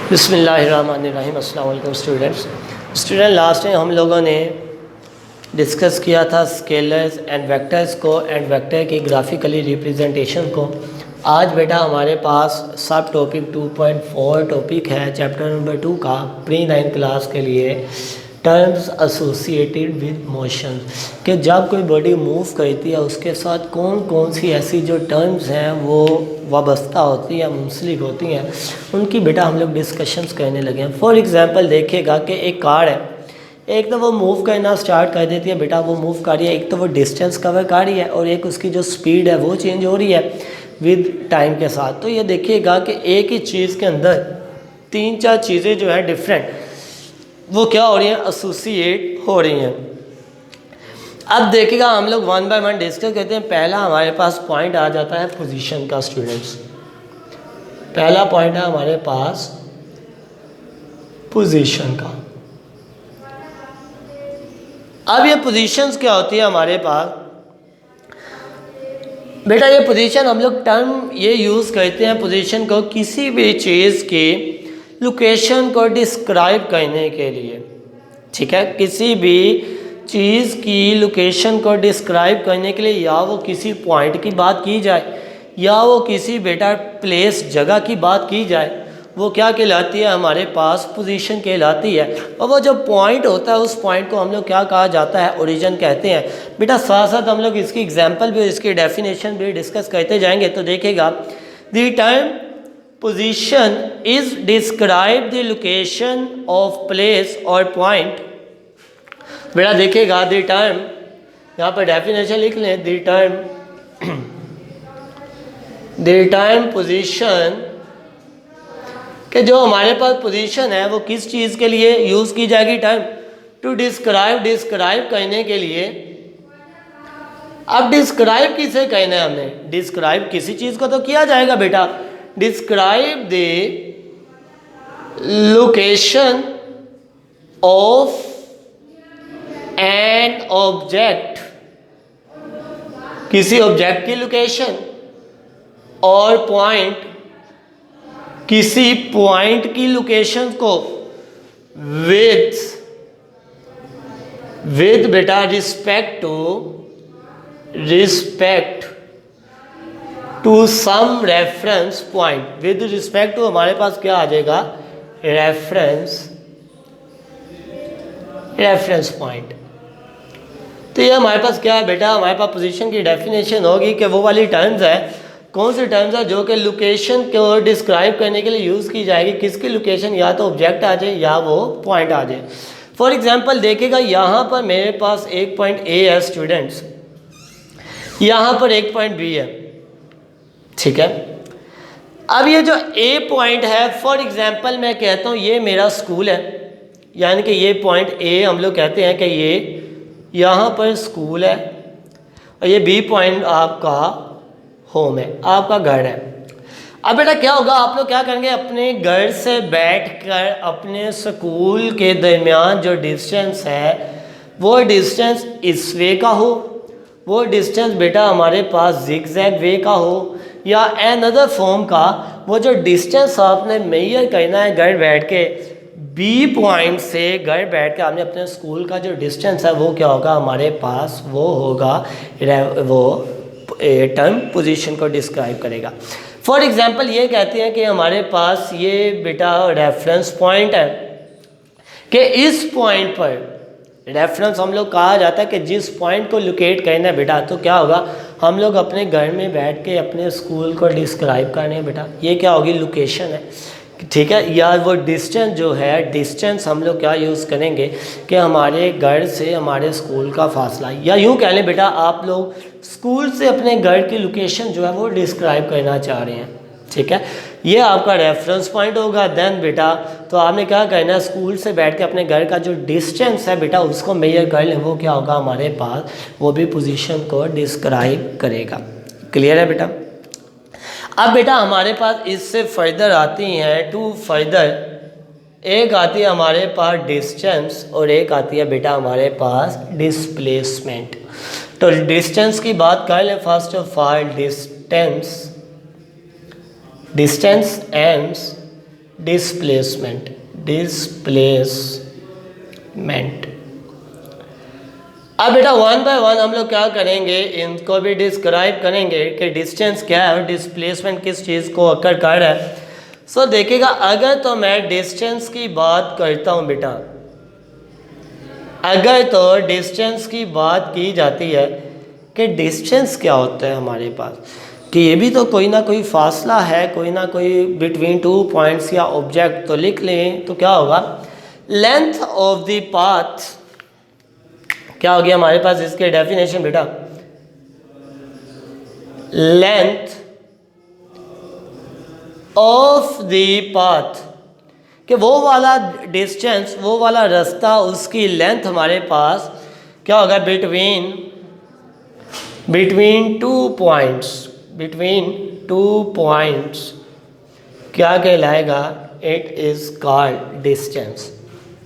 बिस्मिल्लाहिर्रहमानिर्रहीम। अस्सलाम वालेकुम स्टूडेंट, लास्ट टाइम हम लोगों ने डिस्कस किया था स्केलर्स एंड वेक्टर्स को एंड वेक्टर की ग्राफिकली रिप्रेजेंटेशन को। आज बेटा हमारे पास सब टॉपिक 2.4 टॉपिक है चैप्टर नंबर 2 का प्री 9 क्लास के लिए, टर्म्स एसोसिएटेड विद मोशन, कि जब कोई बॉडी मूव करती है उसके साथ कौन कौन सी ऐसी जो टर्म्स हैं वो वाबस्ता होती हैं, मुंसलिक होती हैं, उनकी बेटा हम लोग डिस्कशंस करने लगे हैं। फॉर एग्जांपल देखिएगा कि एक कार है, एक तो वो मूव करना स्टार्ट कर देती है, बेटा वो मूव कर रही है, एक तो वो डिस्टेंस कवर कर रही है और एक उसकी जो स्पीड है वो चेंज हो रही है विद टाइम के साथ। तो ये देखिएगा कि एक ही चीज़ के अंदर 3-4 चीज़ें जो है डिफरेंट वो क्या हो रही हैं, एसोसिएट हो रही हैं। अब देखिएगा हम लोग वन बाय वन डिस्कस करते हैं। पहला हमारे पास पॉइंट आ जाता है पोजीशन का। स्टूडेंट्स, पहला पॉइंट है हमारे पास पोजीशन का। अब ये पोजीशंस क्या होती है हमारे पास, बेटा ये पोजीशन हम लोग टर्म ये यूज़ करते हैं पोजीशन को किसी भी चीज़ की लोकेशन को डिस्क्राइब करने के लिए। ठीक है, किसी भी चीज़ की लोकेशन को डिस्क्राइब करने के लिए, या वो किसी पॉइंट की बात की जाए या वो किसी बेटा प्लेस जगह की बात की जाए, वो क्या कहलाती है हमारे पास, पोजीशन कहलाती है। और वो जो पॉइंट होता है उस पॉइंट को हम लोग क्या कहा जाता है, ओरिजिन कहते हैं। बेटा साथ साथ हम लोग इसकी एग्जांपल भी, इसकी डेफिनेशन भी डिस्कस करते जाएंगे। तो देखिएगा, the term position is describe the location of place और पॉइंट। बेटा देखिएगा, द टर्म, यहाँ पर डेफिनेशन लिख लें, द टर्म पोजीशन, कि जो हमारे पास पोजीशन है वो किस चीज़ के लिए यूज़ की जाएगी, टर्म टू डिस्क्राइब करने के लिए। अब डिस्क्राइब किसे कहना है हमने, डिस्क्राइब किसी चीज़ को तो किया जाएगा बेटा, describe the location of an object, किसी ऑब्जेक्ट की लोकेशन, और पॉइंट, किसी पॉइंट की लोकेशन को विद बेटा respect to some reference point. With respect to हमारे पास क्या आ जाएगा, रेफरेंस पॉइंट। तो ये हमारे पास क्या है बेटा, हमारे पास पोजीशन की डेफिनेशन होगी कि वो वाली टर्म्स है, कौन सी टर्म्स है जो कि लोकेशन को डिस्क्राइब करने के लिए यूज़ की जाएगी। किसकी लोकेशन, या तो ऑब्जेक्ट आ जाए या वो पॉइंट आ जाए। फॉर एग्जांपल देखिएगा, यहाँ पर मेरे पास एक पॉइंट ए है स्टूडेंट्स, यहाँ पर एक पॉइंट बी है। ठीक है, अब ये जो ए पॉइंट है, फॉर एग्जांपल मैं कहता हूँ ये मेरा स्कूल है, यानी कि ये पॉइंट ए हम लोग कहते हैं कि ये यहाँ पर स्कूल है, और ये बी पॉइंट आपका होम है, आपका घर है। अब बेटा क्या होगा, आप लोग क्या करेंगे, अपने घर से बैठकर अपने स्कूल के दरमियान जो डिस्टेंस है वो डिस्टेंस इस वे का हो, वो डिस्टेंस बेटा हमारे पास जिगजैग वे का हो, या एन अदर फॉर्म का। वो जो डिस्टेंस आपने मेजर करना है घर बैठ के, बी पॉइंट से घर बैठ के आपने अपने स्कूल का जो डिस्टेंस है वो क्या होगा हमारे पास, वो होगा वो टर्म पोजीशन को डिस्क्राइब करेगा। फॉर एग्जांपल ये कहते हैं कि हमारे पास ये बेटा रेफरेंस पॉइंट है, कि इस पॉइंट पर रेफरेंस हम लोग कहा जाता है कि जिस पॉइंट को लोकेट करना है बेटा, तो क्या होगा, हम लोग अपने घर में बैठ के अपने स्कूल को डिस्क्राइब करने हैं बेटा, ये क्या होगी, लोकेशन है। ठीक है, या वो डिस्टेंस जो है, डिस्टेंस हम लोग क्या यूज़ करेंगे कि हमारे घर से हमारे स्कूल का फासला, या यूँ कह लें बेटा आप लोग स्कूल से अपने घर की लोकेशन जो है वो डिस्क्राइब करना चाह रहे हैं। ठीक है, ये आपका रेफरेंस पॉइंट होगा। देन बेटा तो आपने क्या करना है, स्कूल से बैठ के अपने घर का जो डिस्टेंस है बेटा उसको मेजर कर लें, वो क्या होगा हमारे पास, वो भी पोजीशन को डिस्क्राइब करेगा। क्लियर है बेटा। अब बेटा हमारे पास इससे फर्दर आती हैं टू फर्दर, एक आती है हमारे पास डिस्टेंस और एक आती है बेटा हमारे पास डिस्प्लेसमेंट। तो डिस्टेंस की बात कर लें। First of all distance ends displacement, अब बेटा वन बाय वन हम लोग क्या करेंगे, इनको भी डिस्क्राइब करेंगे कि डिस्टेंस क्या है और डिस्प्लेसमेंट किस चीज़ को अकर कर रहा है। सो देखिएगा, अगर तो मैं डिस्टेंस की बात करता हूँ बेटा, अगर तो डिस्टेंस की बात की जाती है कि डिस्टेंस क्या होता है हमारे पास, कि ये भी तो कोई ना कोई फासला है, कोई ना कोई बिटवीन टू पॉइंट्स या ऑब्जेक्ट, तो लिख लें तो क्या होगा, लेंथ ऑफ द पाथ। क्या हो गया हमारे पास इसके डेफिनेशन बेटा, लेंथ ऑफ द पाथ, कि वो वाला डिस्टेंस, वो वाला रास्ता, उसकी लेंथ हमारे पास क्या होगा, बिटवीन टू पॉइंट्स क्या कहलाएगा, इट इज कॉल्ड डिस्टेंस।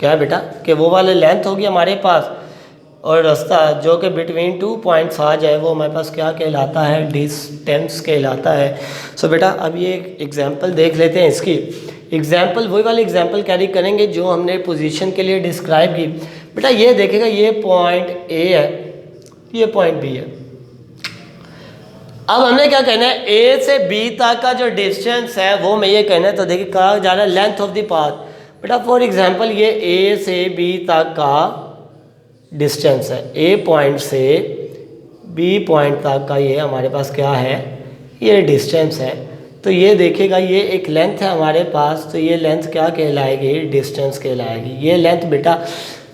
क्या है बेटा, कि वो वाला लेंथ होगी हमारे पास और रास्ता जो कि बिटवीन टू पॉइंट्स आ जाए, वो हमारे पास क्या कहलाता है, डिस्टेंस कहलाता है। सो बेटा अब ये एक एग्जांपल देख लेते हैं। इसकी एग्जांपल वही वाली एग्जांपल कैरी करेंगे जो हमने पोजीशन के लिए डिस्क्राइब की। बेटा ये देखेगा, ये पॉइंट ए है, ये पॉइंट बी है। अब हमने क्या कहना है, ए से बी तक का जो डिस्टेंस है वो मैं ये कहना है, तो देखिए कहा जा रहा है लेंथ ऑफ द पाथ। बेटा फॉर एग्जांपल ये ए से बी तक का डिस्टेंस है, ए पॉइंट से बी पॉइंट तक का ये हमारे पास क्या है, ये डिस्टेंस है। तो ये देखिएगा, ये एक लेंथ है हमारे पास, तो ये लेंथ क्या कहलाएगी, डिस्टेंस कहलाएगी। ये लेंथ बेटा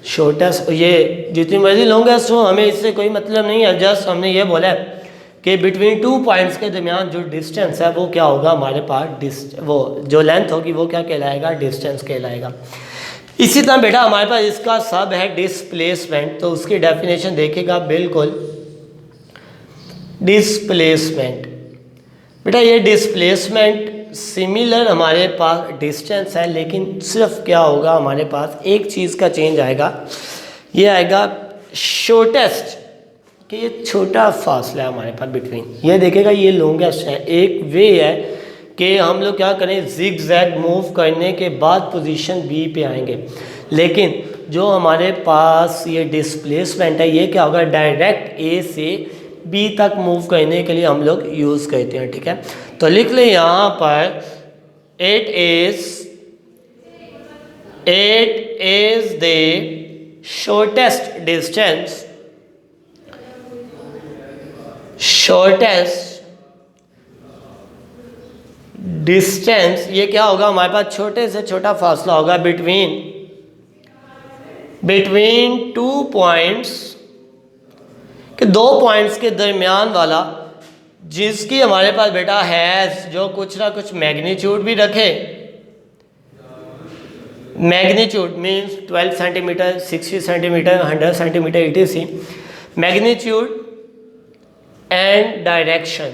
शॉर्टेस्ट, ये जितनी मर्जी लॉन्गेस्ट हो, हमें इससे कोई मतलब नहीं है, जस्ट हमने ये बोला है कि बिटवीन टू पॉइंट्स के दरमियान जो डिस्टेंस है वो क्या होगा हमारे पास, वो जो लेंथ होगी वो क्या कहलाएगा, डिस्टेंस कहलाएगा। इसी तरह बेटा हमारे पास इसका सब है डिस्प्लेसमेंट, तो उसकी डेफिनेशन देखेगा बिल्कुल, डिस्प्लेसमेंट। बेटा ये डिस्प्लेसमेंट सिमिलर हमारे पास डिस्टेंस है, लेकिन सिर्फ क्या होगा हमारे पास, एक चीज़ का चेंज आएगा, ये आएगा शॉर्टेस्ट, कि ये छोटा फासला है हमारे पास बिटवीन, ये देखेगा ये लॉन्गेस्ट है। एक वे है कि हम लोग क्या करें, जिग जैग मूव करने के बाद पोजीशन बी पे आएंगे, लेकिन जो हमारे पास ये डिस्प्लेसमेंट है ये क्या होगा, डायरेक्ट ए से बी तक मूव करने के लिए हम लोग यूज़ करते हैं। ठीक है, तो लिख लें यहाँ पर it is the shortest distance, ये क्या होगा हमारे पास, छोटे से छोटा फासला होगा बिटवीन टू पॉइंट्स, कि दो पॉइंट्स के दरमियान वाला, जिसकी हमारे पास बेटा है जो कुछ ना कुछ मैग्नीट्यूड भी रखे। Magnitude means 12 centimetre, 60 centimetre, 100 centimetre, etc. Magnitude and direction,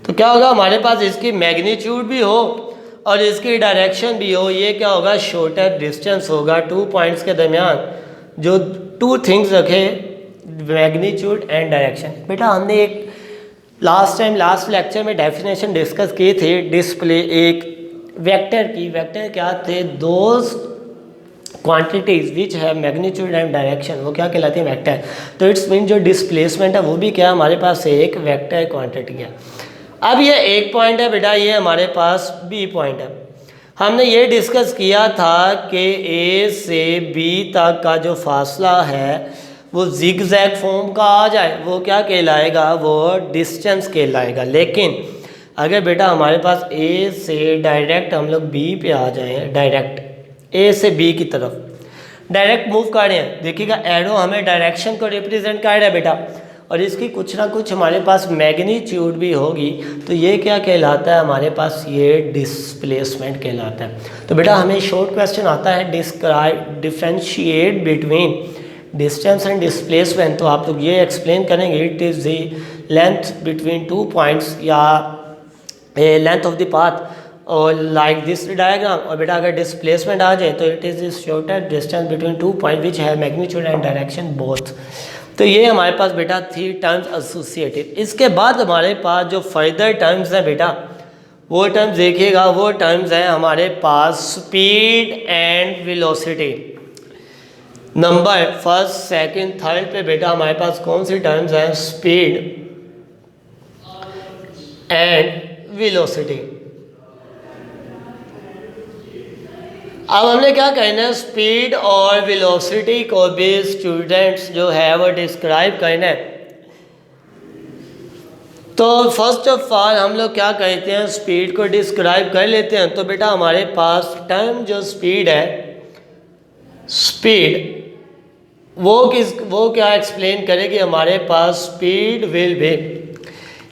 तो क्या होगा हमारे पास, इसकी मैग्नीट्यूड भी हो और इसकी डायरेक्शन भी हो, ये क्या होगा, शॉर्टर डिस्टेंस होगा टू पॉइंट्स के दरमियान, जो टू थिंग्स रखे, मैग्नीट्यूड एंड डायरेक्शन। बेटा हमने एक लास्ट लेक्चर में डेफिनेशन डिस्कस किए थे डिस्प्ले एक वेक्टर की। वेक्टर क्या थे, दोज क्वांटिटीज विच है मैग्नीट्यूड एंड डायरेक्शन, वो क्या कहलाती है, वेक्टर। तो इट्स मीन जो डिस्प्लेसमेंट है वो भी क्या हमारे पास एक वेक्टर क्वांटिटी है। अब ये एक पॉइंट है बेटा, ये हमारे पास बी पॉइंट है। हमने ये डिस्कस किया था कि ए से बी तक का जो फासला है वो जिग जैग फॉर्म का आ जाए, वो क्या कहलाएगा, वो डिस्टेंस कहलाएगा। लेकिन अगर बेटा हमारे पास ए से डायरेक्ट हम लोग बी पे आ जाएं, डायरेक्ट ए से बी की तरफ डायरेक्ट मूव कर रहे हैं, देखिएगा एरो हमें डायरेक्शन को रिप्रेजेंट कर रहा है बेटा, और इसकी कुछ ना कुछ हमारे पास मैग्नीट्यूड भी होगी, तो ये क्या कहलाता है हमारे पास, ये डिस्प्लेसमेंट कहलाता है। तो बेटा हमें शॉर्ट क्वेश्चन आता है, differentiate between distance and displacement, तो आप लोग ये एक्सप्लेन करेंगे, it is the length between two points या लेंथ ऑफ द पाथ और लाइक दिस डायग्राम। और बेटा अगर डिस्प्लेसमेंट आ जाए तो it is the shortest distance between two point which है मैग्नीट्यूड एंड डायरेक्शन बोथ। तो ये हमारे पास बेटा थ्री टर्म्स एसोसिएटेड। इसके बाद हमारे पास जो फर्दर टर्म्स हैं बेटा, वो टर्म्स देखिएगा, वो टर्म्स हैं हमारे पास speed and velocity. Number first second third पे बेटा हमारे पास कौन सी टर्म्स हैं? Speed and velocity. अब हमने क्या कहना है? स्पीड और वेलोसिटी को भी स्टूडेंट्स जो है वो डिस्क्राइब करना है। तो फर्स्ट ऑफ ऑल हम लोग क्या कहते हैं? स्पीड को डिस्क्राइब कर लेते हैं। तो बेटा हमारे पास टर्म जो स्पीड है, स्पीड वो क्या एक्सप्लेन करेगी? हमारे पास स्पीड विल बी,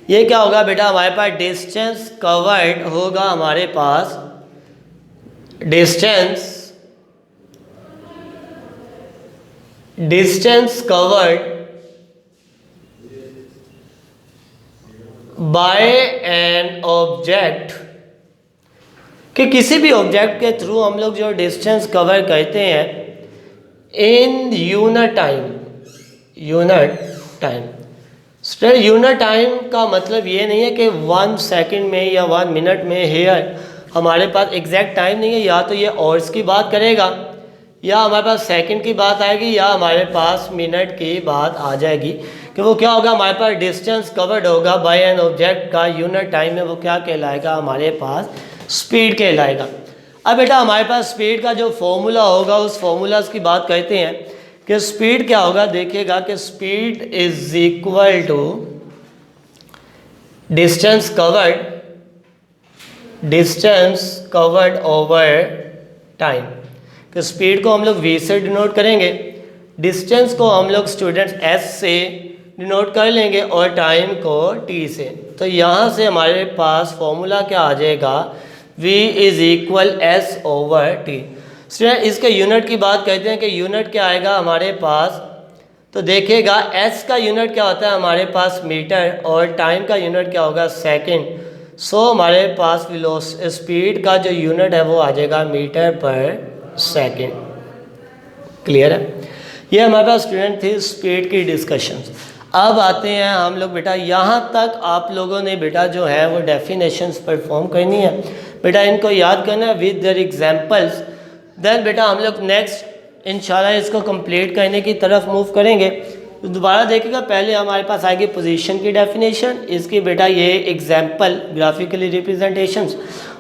ये क्या होगा बेटा? हमारे पास डिस्टेंस कवर्ड होगा, हमारे पास distance covered by an object, कि किसी भी ऑब्जेक्ट के थ्रू हम लोग जो डिस्टेंस कवर करते हैं in unit time. Unit time का मतलब ये नहीं है कि 1 सेकंड में या 1 मिनट में। हेयर हमारे पास एग्जैक्ट टाइम नहीं है, या तो ये आवर्स की बात करेगा, या हमारे पास सेकंड की बात आएगी, या हमारे पास मिनट की बात आ जाएगी। कि वो क्या होगा? हमारे पास डिस्टेंस कवर्ड होगा बाय एन ऑब्जेक्ट का यूनिट टाइम में, वो क्या कहलाएगा? हमारे पास स्पीड कहलाएगा। अब बेटा हमारे पास स्पीड का जो फॉर्मूला होगा, उस फॉर्मूलाज की बात करते हैं कि स्पीड क्या होगा। देखिएगा कि speed is equal to distance covered over time. कि स्पीड को हम लोग v से डिनोट करेंगे, डिस्टेंस को हम लोग स्टूडेंट्स s से डिनोट कर लेंगे, और टाइम को t से। तो यहाँ से हमारे पास फॉर्मूला क्या आ जाएगा? v is equal s over t। Student इसके यूनिट की बात करते हैं कि यूनिट क्या आएगा हमारे पास। तो देखिएगा s का यूनिट क्या होता है हमारे पास? मीटर, और टाइम का यूनिट क्या होगा? सेकंड। सो हमारे पास स्पीड का जो यूनिट है वो आ जाएगा मीटर पर सेकंड। क्लियर है? ये हमारे पास स्टूडेंट थी स्पीड की डिस्कशंस। अब आते हैं हम लोग बेटा, यहाँ तक आप लोगों ने बेटा जो है वो डेफिनेशंस परफॉर्म करनी है। बेटा इनको याद करना है विद देयर एग्जांपल्स। देन बेटा हम लोग नेक्स्ट इंशाल्लाह इसको कंप्लीट करने की तरफ मूव करेंगे। तो दोबारा देखिएगा, पहले हमारे पास आएगी पोजीशन की डेफिनेशन, इसकी बेटा ये एग्जांपल ग्राफिकली रिप्रेजेंटेशंस।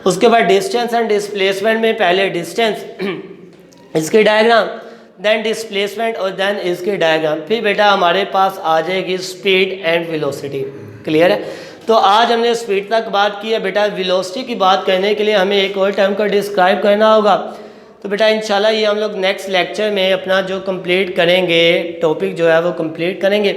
उसके बाद डिस्टेंस एंड डिस्प्लेसमेंट में पहले डिस्टेंस, इसकी डायग्राम, देन डिस्प्लेसमेंट, और देन इसकी डायग्राम। फिर बेटा हमारे पास आ जाएगी स्पीड एंड वेलोसिटी। क्लियर है? तो आज हमने स्पीड तक बात की है बेटा। वेलोसिटी की बात करने के लिए हमें एक और टर्म को डिस्क्राइब करना होगा। तो बेटा इंशाल्लाह ये हम लोग नेक्स्ट लेक्चर में अपना जो कंप्लीट करेंगे, टॉपिक जो है वो कंप्लीट करेंगे।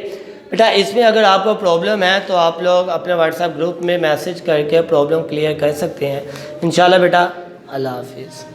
बेटा इसमें अगर आपको प्रॉब्लम है तो आप लोग अपने व्हाट्सएप ग्रुप में मैसेज करके प्रॉब्लम क्लियर कर सकते हैं इंशाल्लाह बेटा। अल्लाह हाफिज़।